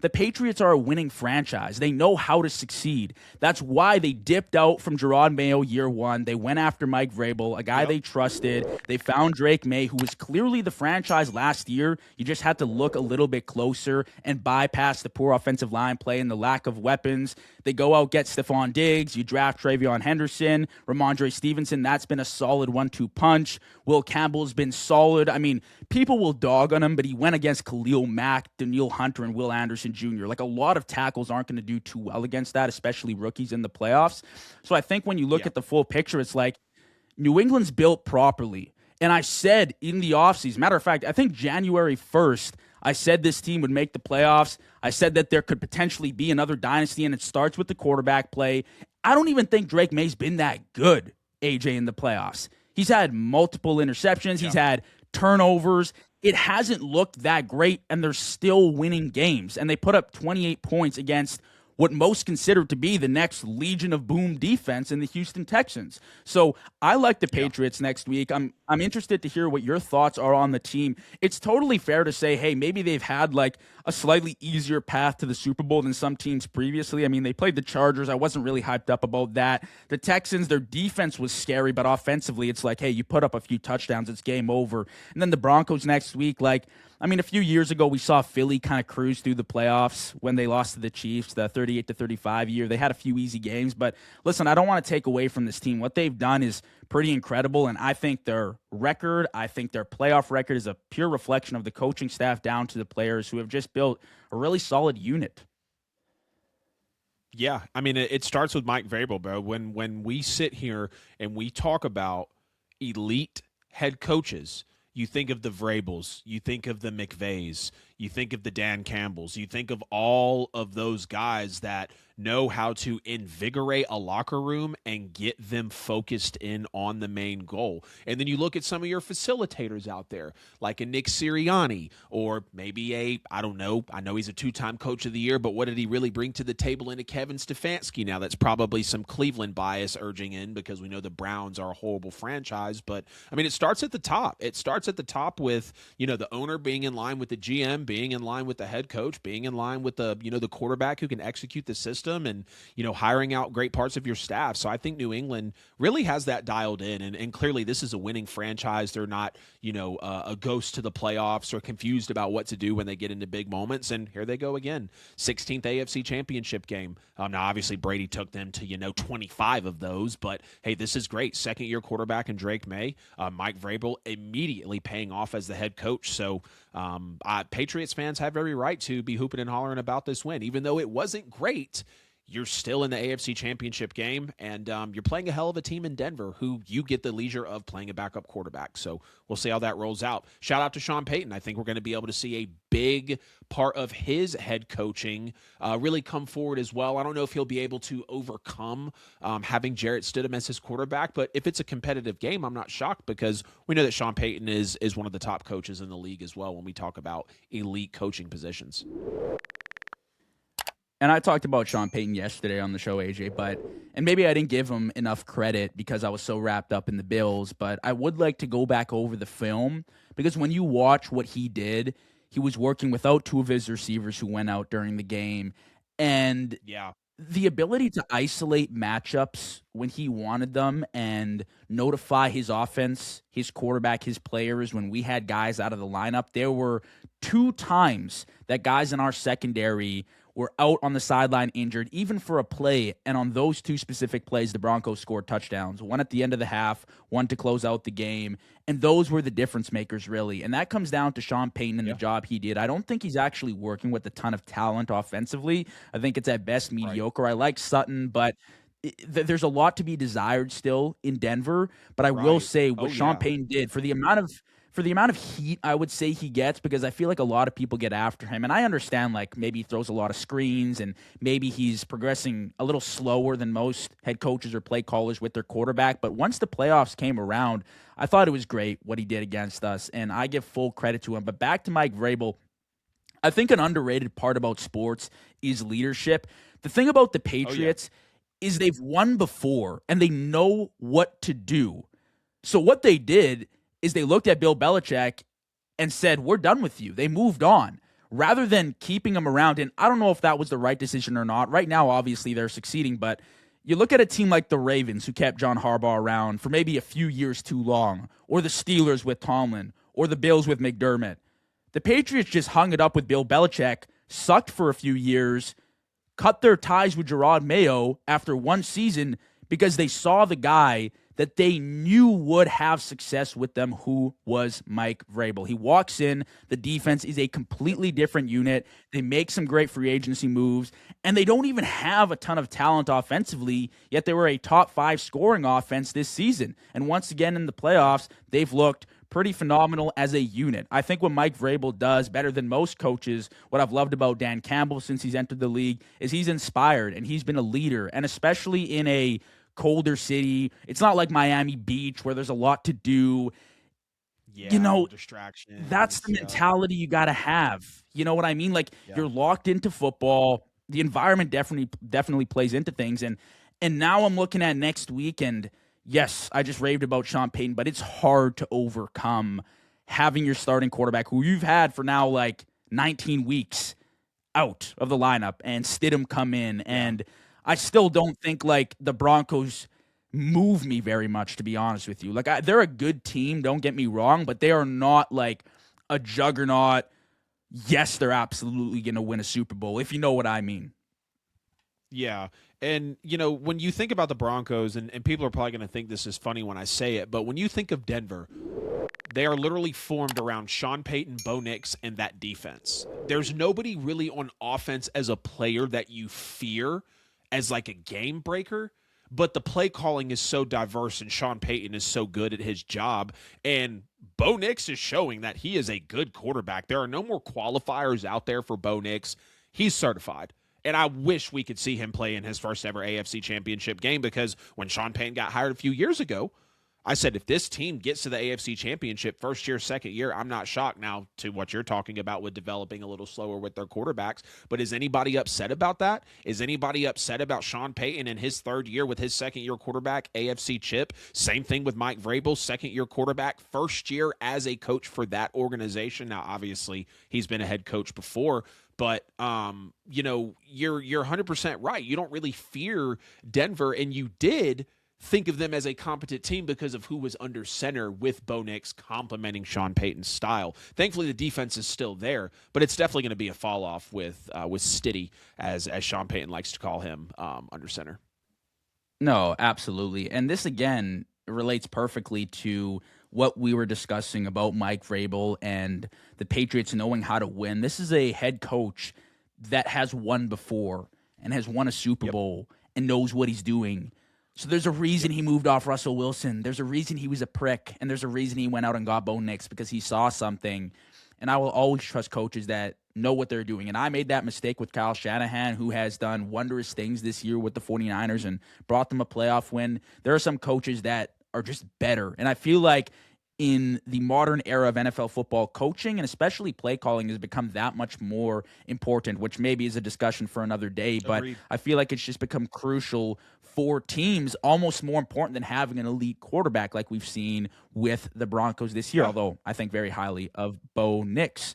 The Patriots are a winning franchise. They know how to succeed. That's why they dipped out from Jero Mayo year one. They went after Mike Vrabel, a guy they trusted. They found Drake Maye, who was clearly the franchise last year. You just had to look a little bit closer and bypass the poor offensive line play and the lack of weapons. They go out, get Stephon Diggs. You draft Travion Henderson, Ramondre Stevenson. That's been a solid 1-2 punch. Will Campbell's been solid. I mean, people will dog on him, but he went against Khalil Mack, Danielle Hunter, and Will Anderson Jr. Like, a lot of tackles aren't going to do too well against that, especially rookies in the playoffs. So I think when you look at the full picture, it's like New England's built properly. And I said in the offseason, matter of fact, I think January 1st, I said this team would make the playoffs. I said that there could potentially be another dynasty, and it starts with the quarterback play. I don't even think Drake Maye's been that good, AJ, in the playoffs. He's had multiple interceptions. He's had turnovers. It hasn't looked that great, and they're still winning games. And they put up 28 points against what most consider to be the next Legion of Boom defense in the Houston Texans. So I like the Patriots next week. I'm interested to hear what your thoughts are on the team. It's totally fair to say, hey, maybe they've had like a slightly easier path to the Super Bowl than some teams previously. I mean, they played the Chargers. I wasn't really hyped up about that. The Texans, their defense was scary, but offensively, it's like, hey, you put up a few touchdowns, it's game over. And then the Broncos next week, like, I mean, a few years ago, we saw Philly kind of cruise through the playoffs when they lost to the Chiefs, the 38-35 year. They had a few easy games, but listen, I don't want to take away from this team. What they've done is pretty incredible, and I think their record, I think their playoff record is a pure reflection of the coaching staff down to the players who have just built a really solid unit. Yeah, I mean, it starts with Mike Vrabel, bro. When we sit here and we talk about elite head coaches, you think of the Vrabels, you think of the McVays, you think of the Dan Campbells, you think of all of those guys that know how to invigorate a locker room and get them focused in on the main goal. And then you look at some of your facilitators out there, like a Nick Sirianni, or maybe I know he's a 2-time coach of the year, but what did he really bring to the table in a Kevin Stefanski? Now, that's probably some Cleveland bias urging in because we know the Browns are a horrible franchise, but I mean, it starts at the top. It starts at the top with, the owner being in line with the GM, being in line with the head coach, being in line with the quarterback who can execute the system, and hiring out great parts of your staff. So I think New England really has that dialed in, and clearly this is a winning franchise. They're not a ghost to the playoffs or confused about what to do when they get into big moments. And here they go again, 16th AFC Championship game. Now obviously Brady took them to 25 of those, but hey, this is great. Second year quarterback in Drake Maye, Mike Vrabel immediately paying off as the head coach. So Patriots fans have every right to be hooping and hollering about this win, even though it wasn't great. You're still in the AFC Championship game, and you're playing a hell of a team in Denver who you get the leisure of playing a backup quarterback. So we'll see how that rolls out. Shout out to Sean Payton. I think we're going to be able to see a big part of his head coaching really come forward as well. I don't know if he'll be able to overcome having Jarrett Stidham as his quarterback, but if it's a competitive game, I'm not shocked because we know that Sean Payton is one of the top coaches in the league as well when we talk about elite coaching positions. And I talked about Sean Payton yesterday on the show, AJ, and maybe I didn't give him enough credit because I was so wrapped up in the Bills, but I would like to go back over the film because when you watch what he did, he was working without 2 of his receivers who went out during the game, and the ability to isolate matchups when he wanted them and notify his offense, his quarterback, his players when we had guys out of the lineup. There were 2 times that guys in our secondary were out on the sideline injured, even for a play. And on those 2 specific plays, the Broncos scored touchdowns, one at the end of the half, one to close out the game. And those were the difference makers, really. And that comes down to Sean Payton and the job he did. I don't think he's actually working with a ton of talent offensively. I think it's at best mediocre. Right. I like Sutton, but there's a lot to be desired still in Denver. But I will say what Sean Payton did for the amount of heat I would say he gets, because I feel like a lot of people get after him. And I understand, like, maybe he throws a lot of screens and maybe he's progressing a little slower than most head coaches or play callers with their quarterback. But once the playoffs came around, I thought it was great what he did against us, and I give full credit to him. But back to Mike Vrabel, I think an underrated part about sports is leadership. The thing about the Patriots is they've won before and they know what to do. So what they did is they looked at Bill Belichick and said, we're done with you. They moved on, rather than keeping him around. And I don't know if that was the right decision or not. Right now, obviously, they're succeeding, but you look at a team like the Ravens, who kept John Harbaugh around for maybe a few years too long, or the Steelers with Tomlin, or the Bills with McDermott. The Patriots just hung it up with Bill Belichick, sucked for a few years, cut their ties with Jero Mayo after one season because they saw the guy that they knew would have success with them, who was Mike Vrabel. He walks in, the defense is a completely different unit. They make some great free agency moves, and they don't even have a ton of talent offensively, yet they were a top 5 scoring offense this season. And once again in the playoffs, they've looked pretty phenomenal as a unit. I think what Mike Vrabel does better than most coaches, what I've loved about Dan Campbell since he's entered the league, is he's inspired and he's been a leader, and especially in a colder city. It's not like Miami Beach where there's a lot to do. Yeah, distraction. That's the mentality you got to have. You know what I mean? Like, you're locked into football. The environment definitely plays into things. And now I'm looking at next week, and yes, I just raved about Sean Payton, but it's hard to overcome having your starting quarterback, who you've had for now like 19 weeks, out of the lineup, and Stidham come in. And I still don't think like the Broncos move me very much, to be honest with you. Like, they're a good team, don't get me wrong, but they are not like a juggernaut. Yes, they're absolutely going to win a Super Bowl, if you know what I mean. Yeah. And, when you think about the Broncos, and people are probably going to think this is funny when I say it, but when you think of Denver, they are literally formed around Sean Payton, Bo Nix, and that defense. There's nobody really on offense as a player that you fear as like a game breaker, but the play calling is so diverse, and Sean Payton is so good at his job, and Bo Nix is showing that he is a good quarterback. There are no more qualifiers out there for Bo Nix. He's certified. And I wish we could see him play in his first ever AFC Championship game, because when Sean Payton got hired a few years ago, I said, if this team gets to the AFC Championship first year, second year, I'm not shocked. Now, to what you're talking about with developing a little slower with their quarterbacks, but is anybody upset about that? Is anybody upset about Sean Payton in his third year with his second-year quarterback, AFC chip? Same thing with Mike Vrabel, second-year quarterback, first year as a coach for that organization. Now, obviously, he's been a head coach before, but, you're 100% right. You don't really fear Denver, and you did think of them as a competent team because of who was under center, with Bo Nix complementing Sean Payton's style. Thankfully, the defense is still there, but it's definitely going to be a fall off with Stiddy, as Sean Payton likes to call him, under center. No, absolutely. And this, again, relates perfectly to what we were discussing about Mike Vrabel and the Patriots knowing how to win. This is a head coach that has won before and has won a Super Bowl and knows what he's doing. So there's a reason he moved off Russell Wilson. There's a reason he was a prick. And there's a reason he went out and got Bo Nix, because he saw something. And I will always trust coaches that know what they're doing. And I made that mistake with Kyle Shanahan, who has done wondrous things this year with the 49ers and brought them a playoff win. There are some coaches that are just better. And I feel like in the modern era of NFL football, coaching and especially play calling has become that much more important, which maybe is a discussion for another day. But Agreed. I feel like it's just become crucial for teams, almost more important than having an elite quarterback like we've seen with the Broncos this year, although I think very highly of Bo Nix.